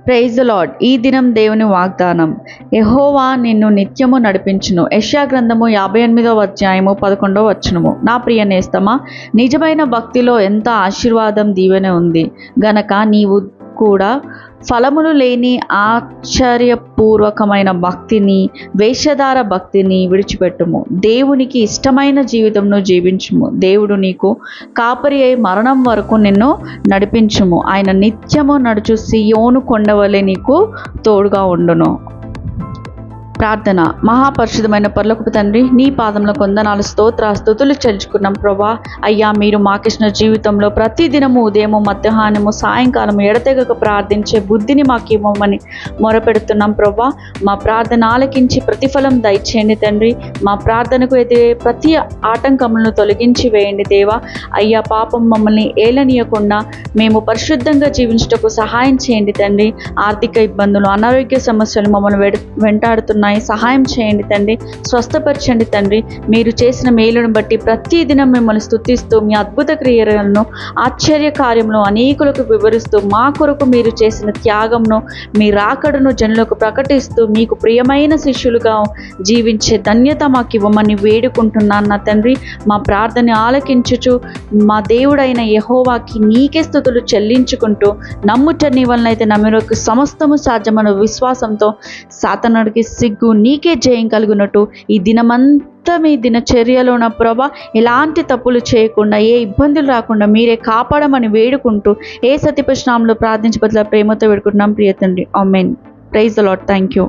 Praise the lord. ఈ దినం దేవుని వాగ్దానం. యెహోవా నిన్ను నిత్యము నడిపించును. యెషయా గ్రంథము 58వ అధ్యాయము 11వ వచనము. నా ప్రియ నేస్తమా, నిజమైన భక్తిలో ఎంత ఆశీర్వాదం దీవెన ఉంది గనక నీవు కూడా ఫలములు లేని ఆశ్చర్యపూర్వకమైన భక్తిని, వేషధార భక్తిని విడిచిపెట్టుము. దేవునికి ఇష్టమైన జీవితంను జీవించుము. దేవుడు నీకు కాపరి అయి మరణం వరకు నిన్ను నడిపించుము. ఆయన నిత్యము నడుచు సియోను కొండవలె నీకు తోడుగా ఉండును. ప్రార్థన. మహాపరిశుద్ధమైన పరలోకపు తండ్రి, నీ పాదంలో కొందనాలు స్తుతులు చెల్లించుకున్నాం ప్రభా. అయ్యా, మీరు మాకిచ్చిన జీవితంలో ప్రతి దినము ఉదయము, మధ్యాహ్నము, సాయంకాలము ఎడతెగక ప్రార్థించే బుద్ధిని మాకు ఇవ్వమని మొరపెడుతున్నాం ప్రభా. మా ప్రార్థన ఆలకించి ప్రతిఫలం దయచేయండి తండ్రి. మా ప్రార్థనకు ఎదిరే ప్రతి ఆటంకములను తొలగించి వేయండి దేవా. అయ్యా, పాపం మమ్మల్ని ఏలనీయకుండా మేము పరిశుద్ధంగా జీవించుటకు సహాయం చేయండి తండ్రి. ఆర్థిక ఇబ్బందులు, అనారోగ్య సమస్యలు మమ్మల్ని వెంటాడుతున్నాయి. సహాయం చేయండి తండ్రి. స్వస్థపరచండి తండ్రి. మీరు చేసిన మేలును బట్టి ప్రతి దినం మిమ్మల్ని స్తుతిస్తూ మీ అద్భుత క్రియలను, ఆశ్చర్య కార్యములను అనేకులకు వివరిస్తూ మా కొరకు మీరు చేసిన త్యాగంను, మీ రాకడను జనులకు ప్రకటిస్తూ మీకు ప్రియమైన శిష్యులుగా జీవించే ధన్యత మాకు ఇవ్వమని వేడుకుంటున్నాను నా తండ్రి. మా ప్రార్థన ఆలకించుచు మా దేవుడైన యెహోవాకి నీకే స్తుతులు చెల్లించుకుంటూ, నమ్ముట నీ వలనైతే నమ్మినకు సమస్తము సాధ్యమన్న విశ్వాసంతో సాతానుడికి సిగ్గు, నీకే జయం కలుగునట్టు ఈ దినమంతా మీ దినచర్యలో నా ప్రభా ఎలాంటి తప్పులు చేయకుండా, ఏ ఇబ్బందులు రాకుండా మీరే కాపాడమని వేడుకుంటూ ఏ సత్యపరిశ్రామంలో ప్రార్థించబట్ల ప్రేమతో వేడుకుంటున్నాం ప్రియ తండ్రి. Amen. Praise the lord. Thank you.